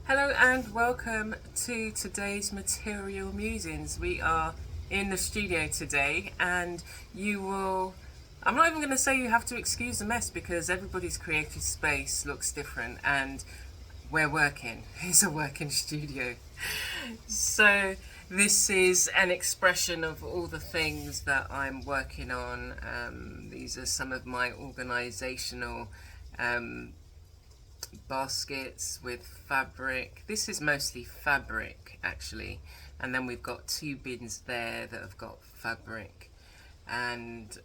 Hello and welcome to today's Material Musings. We are in the studio today, and I'm not even going to say you have to excuse the mess because everybody's creative space looks different, and we're working. It's a working studio. So, this is an expression of all the things that I'm working on. These are some of my organizational baskets with fabric. This is mostly fabric actually, and then we've got two bins there that have got fabric, and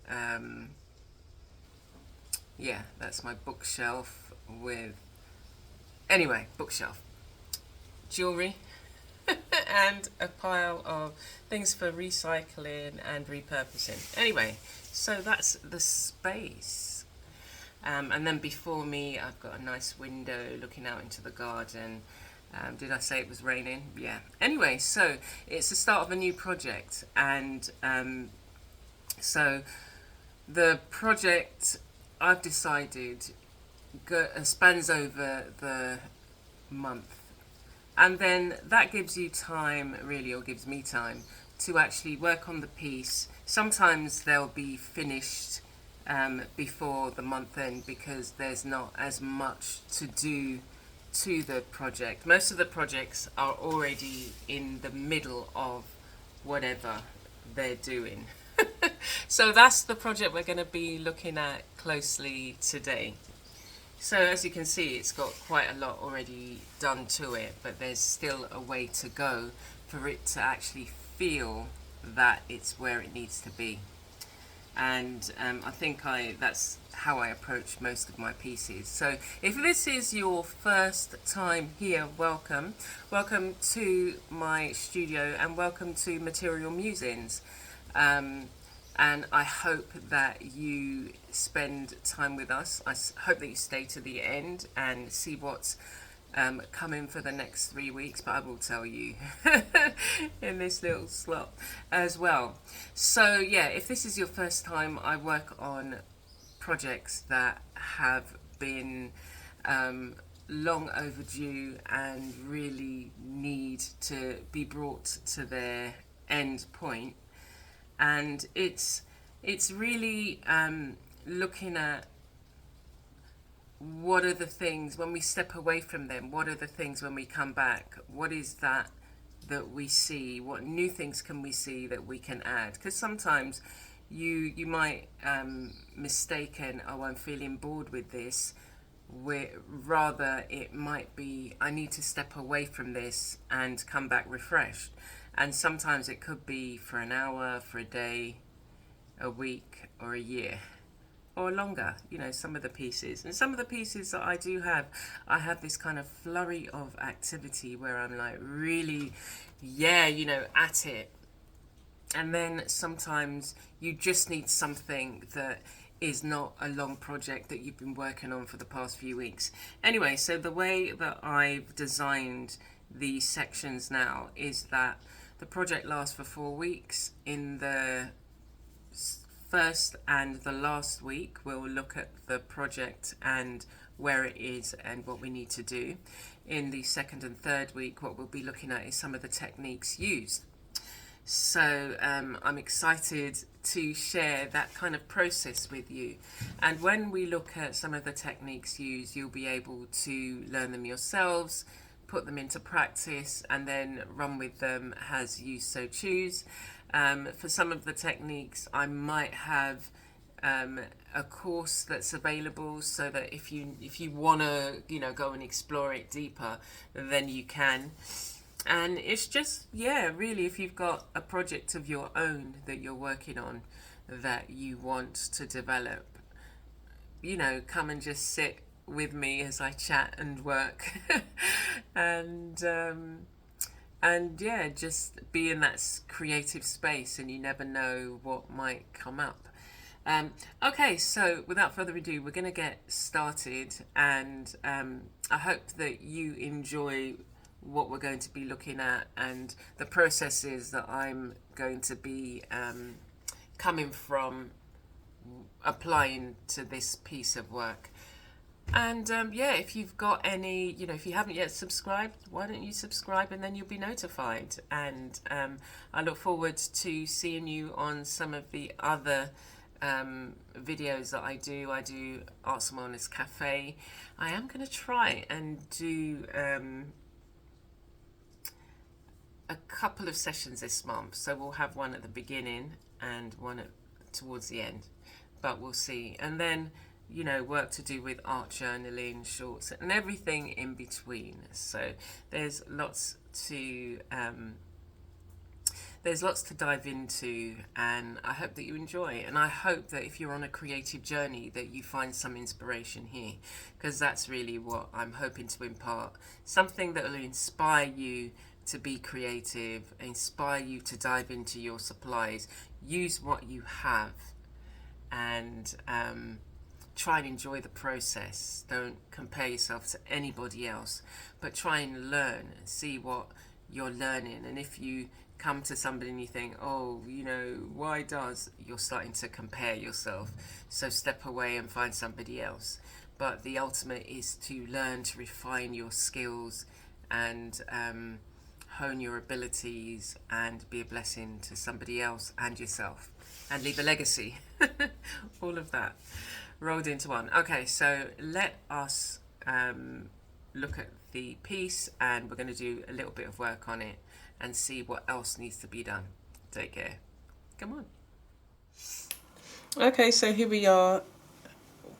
yeah, that's my bookshelf with bookshelf, jewelry, and a pile of things for recycling and repurposing. Anyway, so that's the space. And then before me, I've got a nice window looking out into the garden. Did I say it was raining? Yeah. Anyway, so it's the start of a new project. And so the project I've decided spans over the month. And then that gives you time, really, or gives me time, to actually work on the piece. Sometimes they'll be finished before the month end because there's not as much to do to the project. Most of the projects are already in the middle of whatever they're doing. So that's the project we're going to be looking at closely today. So as you can see, it's got quite a lot already done to it, but there's still a way to go for it to actually feel that it's where it needs to be. And I think that's how I approach most of my pieces. So if this is your first time here, welcome. Welcome to my studio and welcome to Material Musings. And I hope that you spend time with us. I hope that you stay to the end and see what's coming for the next 3 weeks, but I will tell you in this little slot as well. So yeah, if this is your first time, I work on projects that have been long overdue and really need to be brought to their end point. And it's really looking at what are the things when we step away from them, what are the things when we come back, what is that we see, what new things can we see that we can add, because sometimes you might mistaken, oh, I'm feeling bored with this, rather it might be I need to step away from this and come back refreshed. And sometimes it could be for an hour, for a day, a week, or a year, or longer. Some of the pieces. And some of the pieces that I do have, I have this kind of flurry of activity where I'm like really, at it. And then sometimes you just need something that is not a long project that you've been working on for the past few weeks. Anyway, so the way that I've designed these sections now is that the project lasts for 4 weeks. In the first and the last week, we'll look at the project and where it is and what we need to do. In the second and third week, what we'll be looking at is some of the techniques used. So I'm excited to share that kind of process with you. And when we look at some of the techniques used, you'll be able to learn them yourselves, put them into practice, and then run with them as you so choose. For some of the techniques, I might have a course that's available so that if you want to go and explore it deeper, then you can. And it's just, really, if you've got a project of your own that you're working on that you want to develop, come and just sit with me as I chat and work. and just be in that creative space, and you never know what might come up. Okay, so without further ado, we're going to get started, and I hope that you enjoy what we're going to be looking at and the processes that I'm going to be coming from applying to this piece of work. And yeah, if you've got any, if you haven't yet subscribed, why don't you subscribe, and then you'll be notified. And I look forward to seeing you on some of the other videos that I do. I do Arts and Wellness Cafe. I am going to try and do a couple of sessions this month. So we'll have one at the beginning and one towards the end, but we'll see. And then work to do with art journaling, shorts, and everything in between. So there's lots to dive into, and I hope that you enjoy. And I hope that if you're on a creative journey, that you find some inspiration here, because that's really what I'm hoping to impart. Something that will inspire you to be creative, inspire you to dive into your supplies, use what you have, and try and enjoy the process. Don't compare yourself to anybody else, but try and learn and see what you're learning. And if you come to somebody and you think, oh, why does, you're starting to compare yourself. So step away and find somebody else. But the ultimate is to learn to refine your skills and hone your abilities and be a blessing to somebody else and yourself, and leave a legacy. All of that rolled into one. Okay, so let us look at the piece, and we're going to do a little bit of work on it and see what else needs to be done. Take care. Come on. Okay, so here we are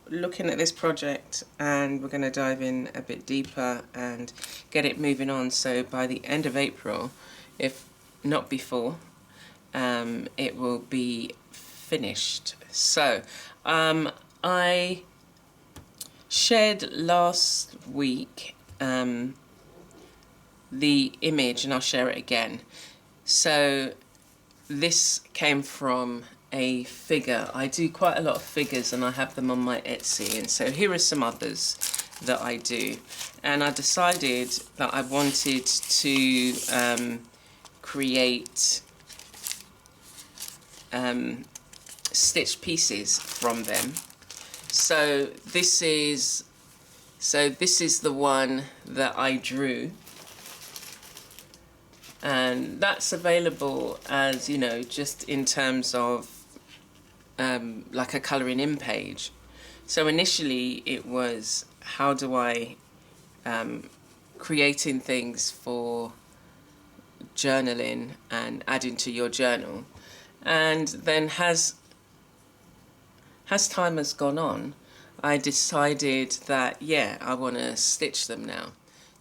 looking at this project, and we're going to dive in a bit deeper and get it moving on. So by the end of April, if not before, it will be finished. So I shared last week the image, and I'll share it again. So this came from a figure. I do quite a lot of figures, and I have them on my Etsy, and so here are some others that I do. And I decided that I wanted to create stitched pieces from them. So this is the one that I drew, and that's available as, just in terms of like a colouring in page. So initially it was, how do I creating things for journaling and adding to your journal. And then as time has gone on, I decided that, I want to stitch them now.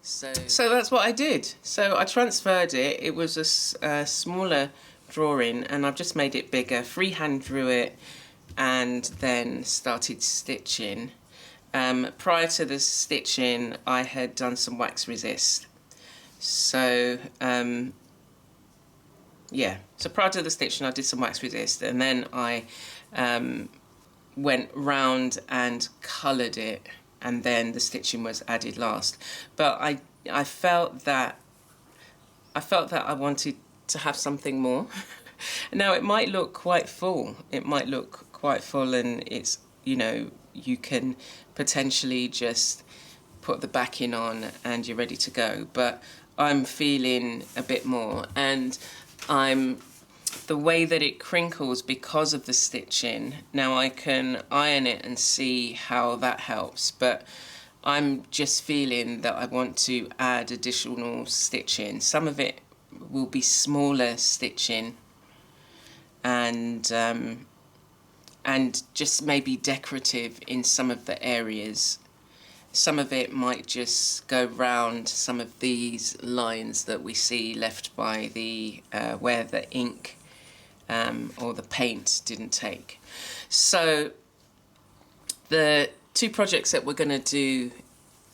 So that's what I did. So I transferred it. It was a smaller drawing, and I've just made it bigger, freehand drew it, and then started stitching. Prior to the stitching, I had done some wax resist. So so prior to the stitching, I did some wax resist, and then I went round and coloured it, and then the stitching was added last. But I felt that I wanted to have something more. Now it might look quite full. And it's, you can potentially just put the backing on and you're ready to go. But I'm feeling a bit more, and the way that it crinkles because of the stitching. Now I can iron it and see how that helps, but I'm just feeling that I want to add additional stitching. Some of it will be smaller stitching, and just maybe decorative in some of the areas. Some of it might just go round some of these lines that we see left by the where the ink or the paint didn't take. So the two projects that we're going to do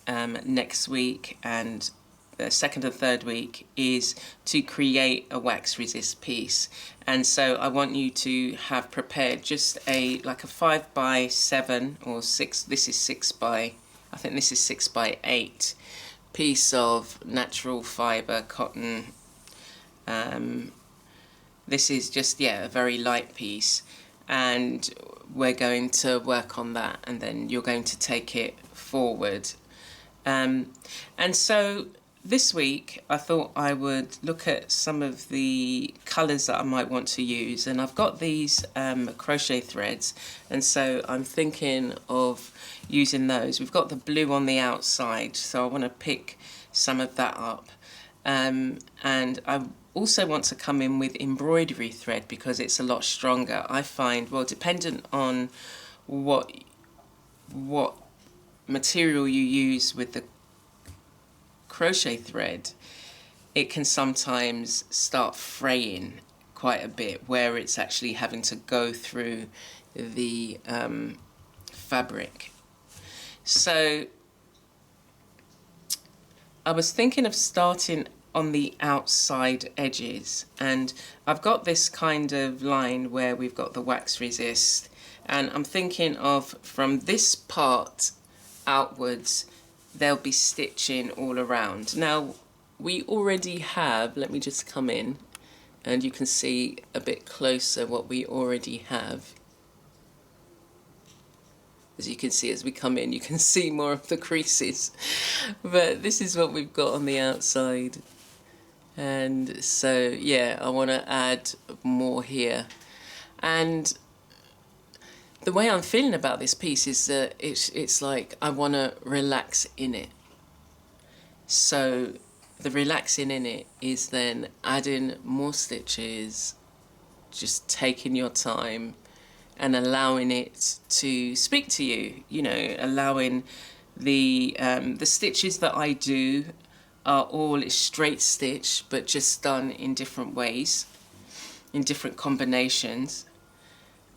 next week and the second and third week is to create a wax resist piece. And so I want you to have prepared just like a 5x7 or 6, this is 6x, I think this is 6x8 piece of natural fibre cotton. This is just, a very light piece, and we're going to work on that, and then you're going to take it forward. And so this week I thought I would look at some of the colours that I might want to use, and I've got these crochet threads, and so I'm thinking of using those. We've got the blue on the outside, so I want to pick some of that up, and I also want to come in with embroidery thread because it's a lot stronger. I find, well, dependent on what material you use with the crochet thread, it can sometimes start fraying quite a bit where it's actually having to go through the fabric. So I was thinking of starting on the outside edges, and I've got this kind of line where we've got the wax resist, and I'm thinking of from this part outwards there'll be stitching all around. Now we already have, let me just come in and you can see a bit closer what we already have. As you can see, as we come in, you can see more of the creases, but this is what we've got on the outside. And so yeah, I want to add more here, and the way I'm feeling about this piece is that it's like I want to relax in it. So the relaxing in it is then adding more stitches, just taking your time and allowing it to speak to you, you know, allowing the stitches that I do are all straight stitch, but just done in different ways, in different combinations.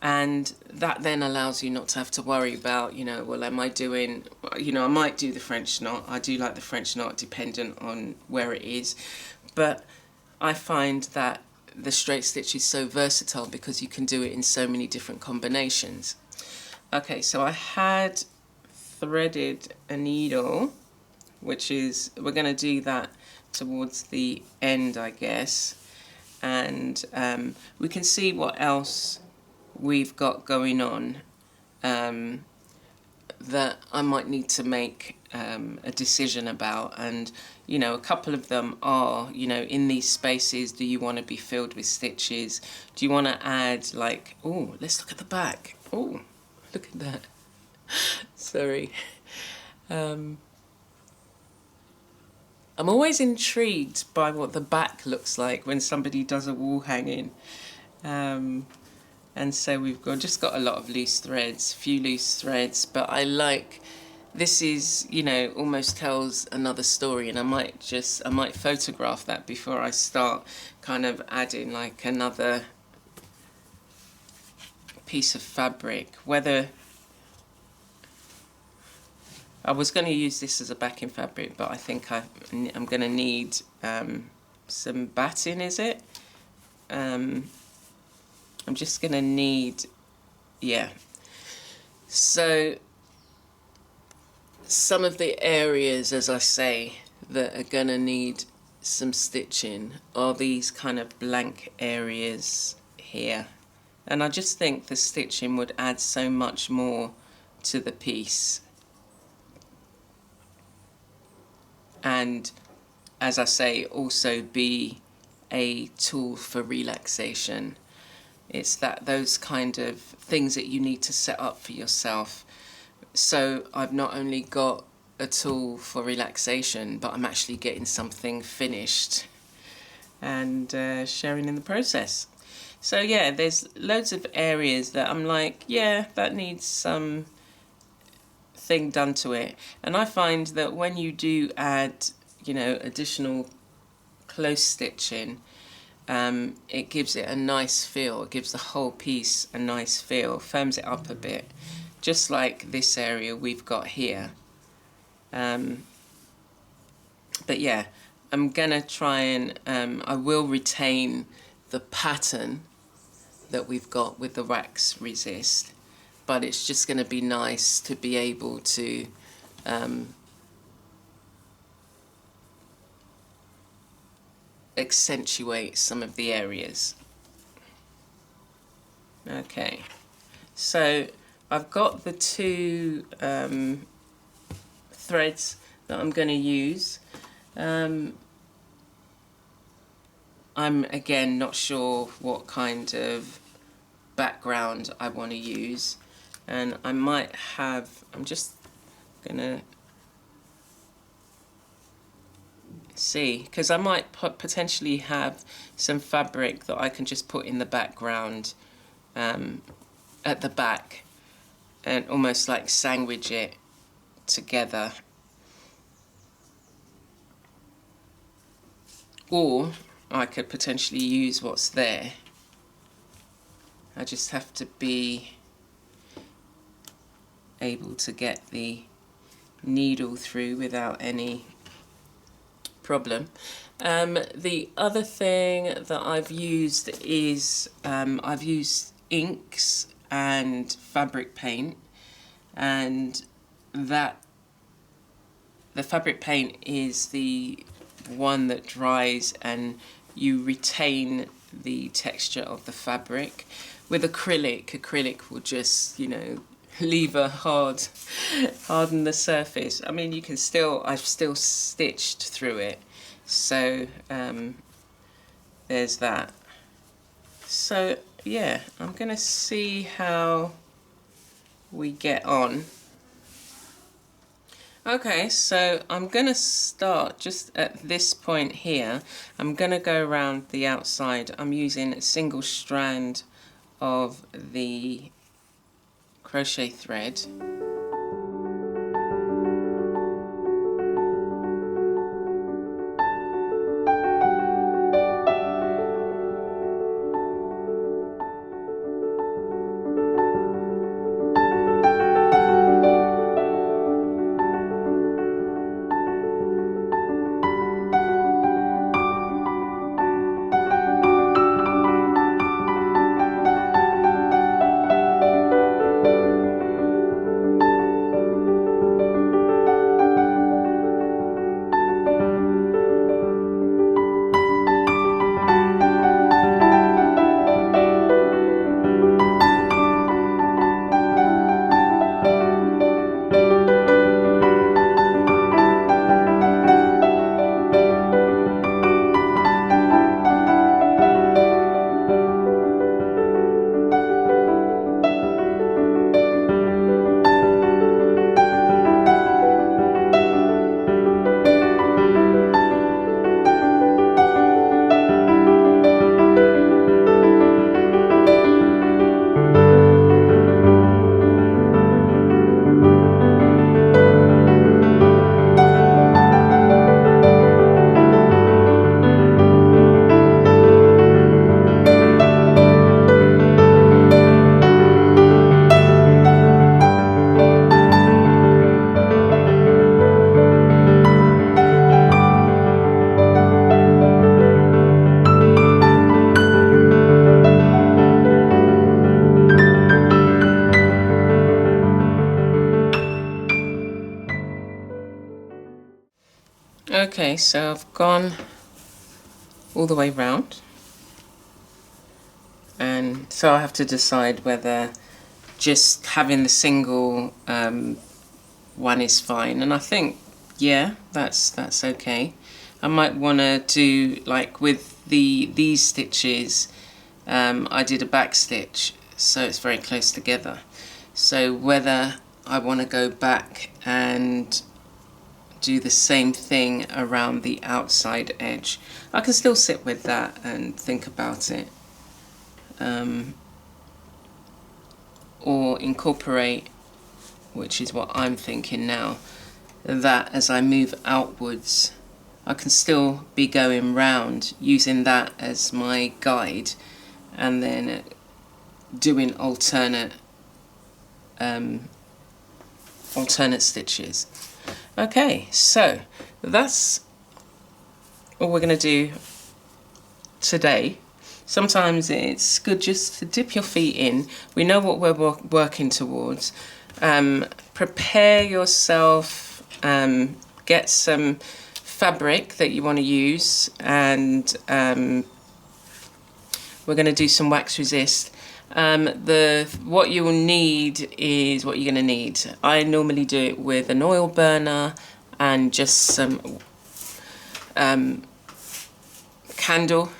And that then allows you not to have to worry about, you know, well, am I doing, you know, I might do the French knot. I do like the French knot dependent on where it is. But I find that the straight stitch is so versatile because you can do it in so many different combinations. Okay, so I had threaded a needle, which is, we're going to do that towards the end, I guess. And we can see what else we've got going on that I might need to make a decision about. And you know, a couple of them are, you know, in these spaces, do you want to be filled with stitches? Do you want to add, like, oh, let's look at the back. Oh, look at that. Sorry. I'm always intrigued by what the back looks like when somebody does a wall hanging. And so we've just got a lot of loose threads, few loose threads, but I like, this is, you know, almost tells another story, and I might photograph that before I start kind of adding like another piece of fabric. Whether I was going to use this as a backing fabric, but I think I'm going to need some batting, is it? I'm just going to need, yeah. So some of the areas, as I say, that are going to need some stitching are these kind of blank areas here. And I just think the stitching would add so much more to the piece. And as I say, also be a tool for relaxation. It's those kind of things that you need to set up for yourself. So I've not only got a tool for relaxation, but I'm actually getting something finished and sharing in the process. So yeah, there's loads of areas that I'm like, yeah, that needs some thing done to it. And I find that when you do add, you know, additional close stitching, it gives it a nice feel. It gives the whole piece a nice feel, firms it up a bit, just like this area we've got here. But yeah, I'm gonna try and I will retain the pattern that we've got with the wax resist, but it's just going to be nice to be able to accentuate some of the areas. Okay, So I've got the two threads that I'm going to use. I'm again not sure what kind of background I want to use, and I might have, I'm just going to see, because I might potentially have some fabric that I can just put in the background at the back and almost like sandwich it together. Or I could potentially use what's there. I just have to be able to get the needle through without any problem. The other thing that I've used is I've used inks and fabric paint, and that the fabric paint is the one that dries and you retain the texture of the fabric. With acrylic will just, you know, leave a harden the surface. I mean, you can still, I've still stitched through it, so there's that. So yeah, I'm gonna see how we get on. Okay, so I'm gonna start just at this point here. I'm gonna go around the outside. I'm using a single strand of the crochet thread. Okay, so I've gone all the way round, and so I have to decide whether just having the single one is fine, and I think, yeah, that's okay. I might want to do, like with these stitches, I did a back stitch, so it's very close together. So whether I want to go back and do the same thing around the outside edge, I can still sit with that and think about it, or incorporate, which is what I'm thinking now, that as I move outwards I can still be going round using that as my guide, and then doing alternate stitches. Okay, so that's all we're going to do today. Sometimes it's good just to dip your feet in. We know what we're working towards. Prepare yourself, get some fabric that you want to use, and we're going to do some wax resist. What you will need is what you're going to need. I normally do it with an oil burner and just some candle,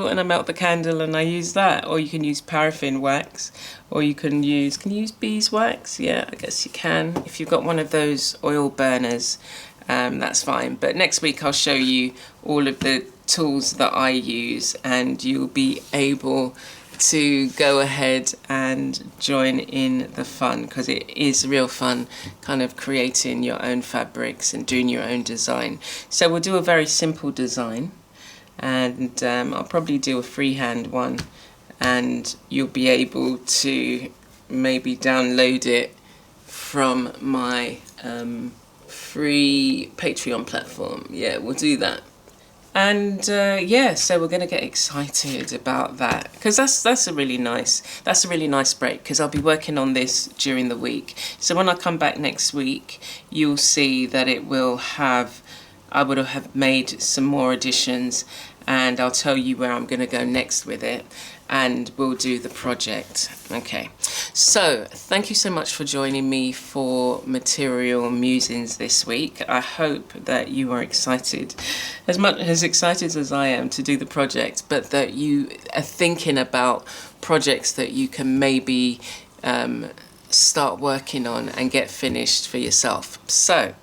and I melt the candle and I use that. Or you can use paraffin wax, or you can you use beeswax? Yeah, I guess you can. If you've got one of those oil burners, that's fine. But next week I'll show you all of the tools that I use, and you'll be able to go ahead and join in the fun, because it is real fun kind of creating your own fabrics and doing your own design. So we'll do a very simple design, and I'll probably do a freehand one, and you'll be able to maybe download it from my free Patreon platform. Yeah, we'll do that. And yeah, so we're going to get excited about that, because that's a really nice break, because I'll be working on this during the week. So when I come back next week, you'll see that I would have made some more additions, and I'll tell you where I'm going to go next with it, and we'll do the project. Okay, so thank you so much for joining me for Material Musings this week. I hope that you are excited, as excited as I am to do the project, but that you are thinking about projects that you can maybe start working on and get finished for yourself. So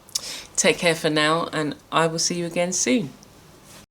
take care for now, and I will see you again soon.